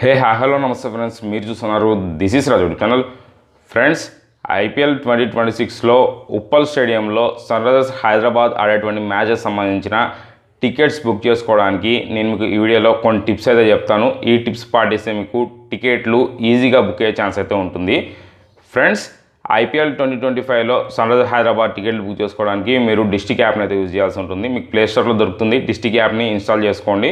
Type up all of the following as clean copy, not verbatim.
Hello నమస్తే friends, మీరు చూస్తున్నారు this is Raju channel. Friends, IPL 2026లో ఉప్పల్ స్టేడియంలో సన్ రైజర్స్ హైదరాబాద్ ఆడేటువంటి మ్యాచెస్ సంబంధించిన టికెట్స్ బుక్ చేసుకోవడానికి నేను మీకు ఈ వీడియోలో కొన్ని టిప్స్ అయితే చెప్తాను. ఈ టిప్స్ పాటిస్తే మీకు టికెట్లు ఈజీగా బుక్ అయ్యే ఛాన్స్ అయితే ఉంటుంది. ఫ్రెండ్స్, ఐపీఎల్ 2025లో సన్ రైజర్స్ హైదరాబాద్ టికెట్లు బుక్ చేసుకోవడానికి మీరు డిస్ట్రిక్ట్ యాప్ని అయితే యూజ్ చేయాల్సి ఉంటుంది. మీకు ప్లేస్టోర్లో దొరుకుతుంది. డిస్ట్రిక్ట్ యాప్ని ఇన్స్టాల్ చేసుకోండి.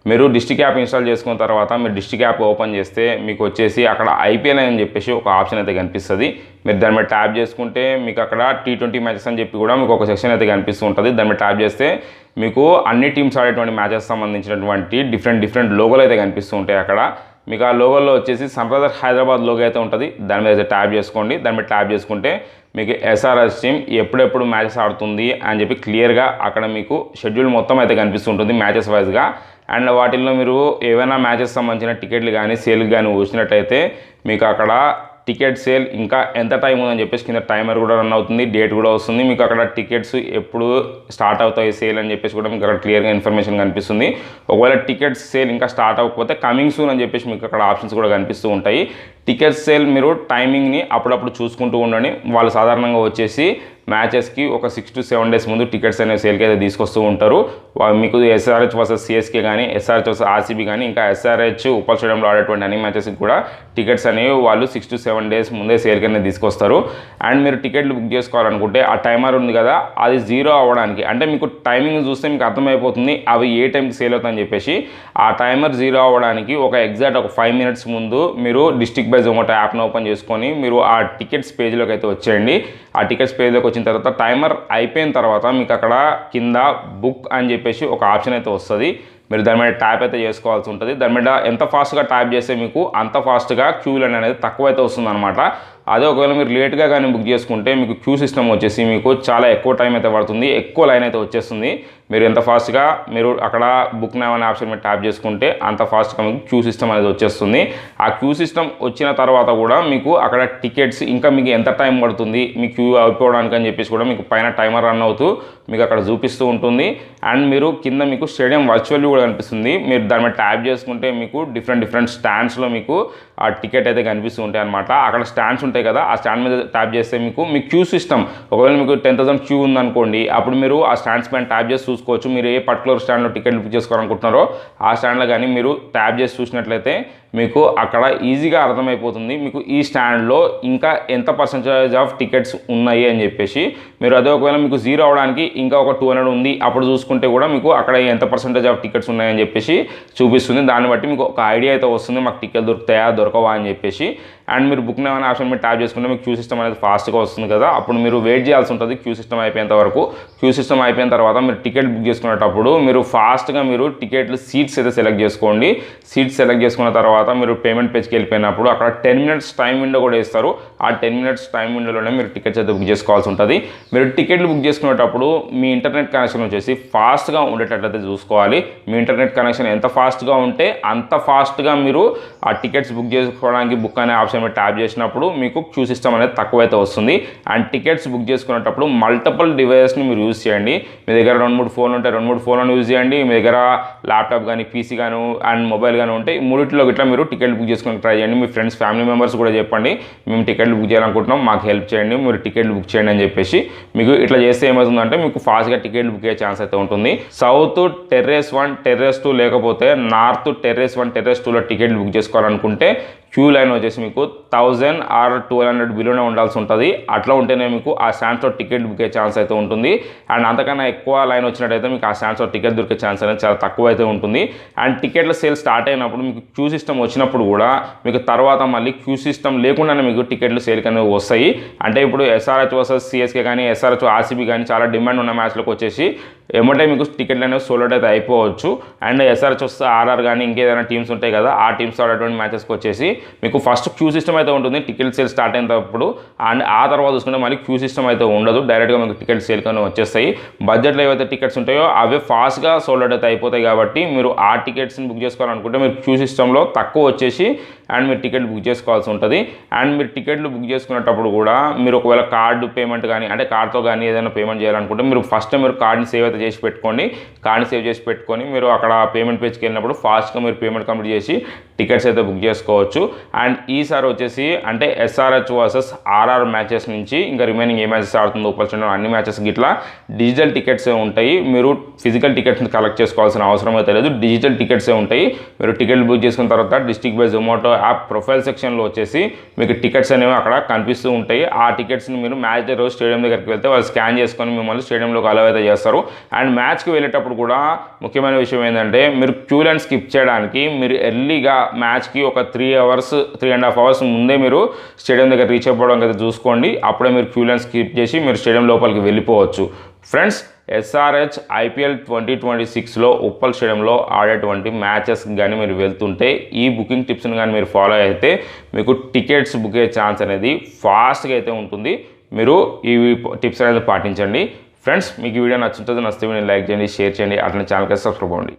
మీరు డిస్ట్రిక్ట్ యాప్ ఇన్స్టాల్ చేసుకున్న తర్వాత మీరు డిస్ట్రిక్ట్ యాప్ ఓపెన్ చేస్తే మీకు వచ్చేసి అక్కడ ఐపీఎల్ అని చెప్పేసి ఒక ఆప్షన్ అయితే కనిపిస్తుంది. మీరు దాని మీద ట్యాప్ చేసుకుంటే మీకు అక్కడ T20 మ్యాచెస్ అని చెప్పి కూడా మీకు ఒక సెక్షన్ అయితే కనిపిస్తూ ఉంటుంది. దాని మీద ట్యాప్ చేస్తే మీకు అన్ని టీమ్స్ ఆడేటువంటి మ్యాచెస్ సంబంధించినటువంటి డిఫరెంట్ లోగోలు అయితే కనిపిస్తూ ఉంటాయి. అక్కడ మీకు ఆ లోగోలో వచ్చేసి సన్ రైజర్స్ హైదరాబాద్ లోగో అయితే ఉంటుంది. దాని మీద అయితే ట్యాప్ చేసుకోండి. దాని మీద ట్యాప్ చేసుకుంటే మీకు ఎస్ఆర్హెచ్ టీమ్ ఎప్పుడెప్పుడు మ్యాచెస్ ఆడుతుంది అని చెప్పి క్లియర్గా అక్కడ మీకు షెడ్యూల్ మొత్తం అయితే కనిపిస్తుంటుంది మ్యాచెస్ వైజ్గా. అండ్ వాటిల్లో మీరు ఏవైనా మ్యాచెస్ సంబంధించిన టికెట్లు కానీ సేల్కి కానీ వచ్చినట్టయితే మీకు అక్కడ టికెట్ సేల్ ఇంకా ఎంత టైం ఉందని చెప్పేసి కింద టైమర్ కూడా రన్ అవుతుంది, డేట్ కూడా వస్తుంది. మీకు అక్కడ టికెట్స్ ఎప్పుడు స్టార్ట్ అవుతాయి సేల్ అని చెప్పేసి కూడా మీకు అక్కడ క్లియర్గా ఇన్ఫర్మేషన్ కనిపిస్తుంది. ఒకవేళ టికెట్స్ సేల్ ఇంకా స్టార్ట్ అవ్వకపోతే కమింగ్ సూన్ అని చెప్పేసి మీకు అక్కడ ఆప్షన్స్ కూడా కనిపిస్తూ ఉంటాయి. టికెట్ సేల్ మీరు టైమింగ్ని అప్పుడప్పుడు చూసుకుంటూ ఉండండి. వాళ్ళు సాధారణంగా వచ్చేసి మ్యాచెస్కి ఒక 6 to 7 days ముందు టికెట్స్ అనేవి సేల్కి అయితే తీసుకొస్తూ ఉంటారు. మీకు ఎస్ఆర్హెచ్ వర్సెస్ సిఎస్కే కానీ, ఎస్ఆర్హెచ్ వర్సెస్ ఆర్సీబీ కానీ, ఇంకా ఎస్ఆర్హెచ్ ఉప్పల్ స్టేడియంలో ఆడేటువంటి అన్ని మ్యాచెస్కి కూడా టికెట్స్ అనేవి వాళ్ళు 6 to 7 days ముందే సేల్కి అనేది తీసుకొస్తారు. అండ్ మీరు టికెట్లు బుక్ చేసుకోవాలనుకుంటే ఆ టైమర్ ఉంది కదా, అది 0 అవ్వడానికి, అంటే మీకు టైమింగ్ చూస్తే మీకు అర్థమైపోతుంది అవి ఏ టైంకి సేల్ అవుతాయని చెప్పేసి. ఆ టైమర్ 0 అవ్వడానికి ఒక ఎగ్జాక్ట్ ఒక 5 minutes ముందు మీరు డిస్ట్రిక్ట్ బై జొమాటో యాప్ను ఓపెన్ చేసుకొని మీరు ఆ టికెట్స్ పేజ్లోకి అయితే వచ్చేయండి. ఆ టికెట్స్ పేజ్లోకి వచ్చిన తర్వాత టైమర్ అయిపోయిన తర్వాత మీకు అక్కడ కింద బుక్ అని చెప్పేసి ఒక ఆప్షన్ అయితే వస్తుంది. మీరు దాని మీద ట్యాప్ అయితే చేసుకోవాల్సి ఉంటుంది. దాని మీద ఎంత ఫాస్ట్గా ట్యాప్ చేస్తే మీకు అంత ఫాస్ట్గా క్యూ లైన్ అనేది తక్కువ అయితే వస్తుంది అనమాట. అదే ఒకవేళ మీరు లేట్గా కానీ బుక్ చేసుకుంటే మీకు క్యూ సిస్టమ్ వచ్చేసి మీకు చాలా ఎక్కువ టైం అయితే పడుతుంది, ఎక్కువ లైన్ అయితే వచ్చేస్తుంది. మీరు ఎంత ఫాస్ట్గా మీరు అక్కడ బుక్ నౌ అనే ఆప్షన్ మీద ట్యాప్ చేసుకుంటే అంత ఫాస్ట్గా మీకు క్యూ సిస్టమ్ అనేది వచ్చేస్తుంది. ఆ క్యూ సిస్టమ్ వచ్చిన తర్వాత కూడా మీకు అక్కడ టికెట్స్ ఇంకా మీకు ఎంత టైం పడుతుంది మీ క్యూ అయిపోవడానికి అని చెప్పేసి కూడా మీకు పైన టైమర్ రన్ అవుతూ మీకు అక్కడ చూపిస్తూ ఉంటుంది. అండ్ మీరు కింద మీకు స్టేడియం వర్చువల్ కూడా కనిపిస్తుంది. మీరు దాని మీద ట్యాప్ చేసుకుంటే మీకు డిఫరెంట్ స్టాండ్స్లో మీకు ఆ టికెట్ అయితే కనిపిస్తూ ఉంటాయి అనమాట. అక్కడ స్టాండ్స్ ఉంటాయి కదా, ఆ స్టాండ్ మీద ట్యాప్ చేస్తే మీకు మీ క్యూ సిస్టమ్, ఒకవేళ మీకు 10,000 క్యూ ఉందనుకోండి, అప్పుడు మీరు ఆ స్టాండ్స్ పైన ట్యాప్ చేసి చూసుకోవచ్చు. మీరు ఏ పర్టికులర్ స్టాండ్లో టికెట్ బుక్ చేసుకోవాలనుకుంటున్నారో ఆ స్టాండ్లో కానీ మీరు ట్యాప్ చేసి చూసినట్లయితే మీకు అక్కడ ఈజీగా అర్థమైపోతుంది మీకు ఈ స్టాండ్లో ఇంకా ఎంత పర్సెంటేజ్ ఆఫ్ టికెట్స్ ఉన్నాయి అని చెప్పేసి. మీరు అదే ఒకవేళ మీకు 0 అవడానికి ఇంకా ఒక 200 ఉంది, అప్పుడు చూసుకుంటే కూడా మీకు అక్కడ ఎంత పర్సెంటేజ్ ఆఫ్ టికెట్స్ ఉన్నాయని చెప్పేసి చూపిస్తుంది. దాన్ని బట్టి మీకు ఒక ఐడియా అయితే వస్తుంది మాకు టికెట్ దొరుకుతాయా దొరకవా అని చెప్పేసి. అండ్ మీరు బుక్ నౌ అనే ఆప్షన్ మీరు ట్యాప్ చేసుకుంటే మీకు క్యూ సిస్టమ్ అనేది ఫాస్ట్గా వస్తుంది కదా, అప్పుడు మీరు వెయిట్ చేయాల్సి ఉంటుంది క్యూ సిస్టమ్ అయిపోయేంత వరకు. క్యూ సిస్టమ్ అయిపోయిన తర్వాత మీరు టికెట్ బుక్ చేసుకునేటప్పుడు మీరు ఫాస్ట్గా మీరు టికెట్లు సీట్స్ అయితే సెలెక్ట్ చేసుకోండి. సీట్స్ సెలెక్ట్ చేసుకున్న తర్వాత మీరు పేమెంట్ పేజ్కి వెళ్ళిపోయినప్పుడు అక్కడ 10 minutes టైం విండో కూడా ఇస్తారు. ఆ 10 minutes టైం విండోలోనే మీరు టికెట్స్ అయితే బుక్ చేసుకోవాల్సి ఉంటుంది. మీరు టికెట్లు బుక్ చేసుకునేటప్పుడు మీ ఇంటర్నెట్ కనెక్షన్ వచ్చేసి ఫాస్ట్గా ఉండేటట్లయితే చూసుకోవాలి. మీ ఇంటర్నెట్ కనెక్షన్ ఎంత ఫాస్ట్గా ఉంటే అంత ఫాస్ట్గా మీరు ఆ టికెట్స్ బుక్ చేసుకోవడానికి బుక్ అనే ఆప్షన్ మీద ట్యాప్ చేసినప్పుడు మీకు క్యూ సిస్టమ్ అనేది తక్కువైతే వస్తుంది. అండ్ టికెట్స్ బుక్ చేసుకునేటప్పుడు మల్టిపుల్ డివైసెస్ని మీరు యూజ్ చేయండి. మీ దగ్గర 2-3 ఫోన్లు ఉంటే 2-3 ఫోన్లను యూజ్ చేయండి. మీ దగ్గర ల్యాప్టాప్ కానీ, పీసీ కానీ అండ్ మొబైల్ కానీ ఉంటే మూడిట్లో ఇట్లా మీరు టికెట్ బుక్ చేసుకొని ట్రై చేయండి. మీ ఫ్రెండ్స్ ఫ్యామిలీ మెంబర్స్ కూడా చెప్పండి మేము టికెట్లు బుక్ చేయాలనుకుంటున్నాం, మాకు హెల్ప్ చేయండి, మీరు టికెట్లు బుక్ చేయండి అని చెప్పేసి. మీకు ఇట్లా చేస్తే ఏమవుతుందంటే మీకు ఫాస్ట్గా టికెట్లు బుక్ అయ్యే ఛాన్స్ అయితే ఉంటుంది. సౌత్ టెర్రస్ 1, టెర్రస్ 2 లేకపోతే నార్త్ టెర్రస్ 1, టెర్రస్ 2లో టికెట్లు బుక్ చేసుకోవాలనుకుంటే క్యూ లైన్ వచ్చేసి మీకు 1000 or 1200 బిలోనే ఉండాల్సి ఉంటుంది. అట్లా ఉంటేనే మీకు ఆ స్టాండ్స్లో టికెట్ బుక్ అయ్యే ఛాన్స్ అయితే ఉంటుంది. అండ్ అంతకన్నా ఎక్కువ లైన్ వచ్చినట్టయితే మీకు ఆ స్టాండ్స్లో టికెట్ దొరికే ఛాన్స్ అనేది చాలా తక్కువ అయితే ఉంటుంది. అండ్ టికెట్ల సేల్ స్టార్ట్ అయినప్పుడు మీకు క్యూ సిస్టమ్ వచ్చినప్పుడు కూడా మీకు తర్వాత మళ్ళీ క్యూ సిస్టమ్ లేకుండానే మీకు టికెట్లు సేల్కి అనేవి వస్తాయి. అంటే ఇప్పుడు ఎస్ఆర్హెచ్ వర్సెస్ సిఎస్కే కానీ, ఎస్ఆర్హెచ్ ఆర్సీబీ కానీ చాలా డిమాండ్ ఉన్న మ్యాచ్లకు వచ్చేసి ఏమంటే మీకు టికెట్లు అనేవి సోల్డ్ అయితే అయిపోవచ్చు. అండ్ ఎస్ఆర్హెచ్ వస్తే ఆర్ఆర్ కానీ ఇంకేదైనా టీమ్స్ ఉంటాయి కదా, ఆ టీమ్స్ ఆడేటువంటి మ్యాచెస్కి వచ్చేసి మీకు ఫస్ట్ క్యూ సిస్టమ్ అయితే ఉంటుంది టికెట్ సేల్ స్టార్ట్ అయినప్పుడు. అండ్ ఆ తర్వాత చూసుకుంటే మళ్ళీ క్యూ సిస్టమ్ అయితే ఉండదు, డైరెక్ట్గా మీకు టికెట్ సేల్ కానీ వచ్చేస్తాయి. బడ్జెట్లో ఏవైతే టికెట్స్ ఉంటాయో అవే ఫాస్ట్గా సోల్డ్ అయితే అయిపోతాయి. కాబట్టి మీరు ఆ టికెట్స్ని బుక్ చేసుకోవాలనుకుంటే మీరు క్యూ సిస్టంలో తక్కువ వచ్చేసి అండ్ మీరు టికెట్ బుక్ చేసుకోవాల్సి ఉంటుంది. అండ్ మీరు టికెట్లు బుక్ చేసుకునేటప్పుడు కూడా మీరు ఒకవేళ కార్డు పేమెంట్ కానీ అంటే కార్డ్తో కానీ ఏదైనా పేమెంట్ చేయాలనుకుంటే మీరు ఫస్ట్ మీరు కార్డ్ని సేవ్ అయితే చేసి పెట్టుకోండి. కార్డ్ని సేవ్ చేసి పెట్టుకొని మీరు అక్కడ పేమెంట్ పేజ్కి వెళ్ళినప్పుడు ఫాస్ట్గా మీరు పేమెంట్ కంప్లీట్ చేసి టికెట్స్ అయితే బుక్ చేసుకోవచ్చు. అండ్ ఈసారి వచ్చేసి అంటే ఎస్ఆర్హెచ్ వర్సెస్ ఆర్ఆర్ మ్యాచెస్ నుంచి ఇంకా రిమైనింగ్ ఏ మ్యాచెస్ ఆడుతుందో ఉప్పల్ స్టేడియం అన్ని మ్యాచెస్ గిట్లా డిజిటల్ టికెట్సే ఉంటాయి. మీరు ఫిజికల్ టికెట్స్ని కలెక్ట్ చేసుకోవాల్సిన అవసరం అయితే లేదు, డిజిటల్ టికెట్సే ఉంటాయి. మీరు టికెట్లు బుక్ చేసుకున్న తర్వాత district by Zomato app profile సెక్షన్లో వచ్చేసి మీకు టికెట్స్ అనేవి అక్కడ కనిపిస్తూ ఉంటాయి. ఆ టికెట్స్ని మీరు మ్యాచ్ డే రోజు స్టేడియం దగ్గరికి వెళ్తే వాళ్ళు స్కాన్ చేసుకొని మిమ్మల్ని స్టేడియంలోకి అలౌ అయితే చేస్తారు. అండ్ మ్యాచ్కి వెళ్ళేటప్పుడు కూడా ముఖ్యమైన విషయం ఏంటంటే మీరు క్యూ లైన్ స్కిప్ చేయడానికి మీరు ఎర్లీగా మ్యాచ్కి ఒక 3.5 అవర్స్ ముందే మీరు స్టేడియం దగ్గర రీచ్ అయిపోవడం అయితే చూసుకోండి. అప్పుడే మీరు క్యూ లైన్ స్కిప్ చేసి మీరు స్టేడియం లోపలికి వెళ్ళిపోవచ్చు. ఫ్రెండ్స్, ఎస్ఆర్హెచ్ IPL 2026లో ఉప్పల్ స్టేడియంలో ఆడేటువంటి మ్యాచెస్ కానీ మీరు వెళ్తుంటే ఈ బుకింగ్ టిప్స్ని కానీ మీరు ఫాలో అయితే మీకు టికెట్స్ బుక్ అయ్యే ఛాన్స్ అనేది ఫాస్ట్గా అయితే ఉంటుంది. మీరు ఈ టిప్స్ అనేది పాటించండి. ఫ్రెండ్స్, మీకు ఈ వీడియో నచ్చితే వీడియోని లైక్ చేయండి, షేర్ చేయండి, అట్లనే ఛానల్కి సబ్స్క్రైబ్ అవ్వండి.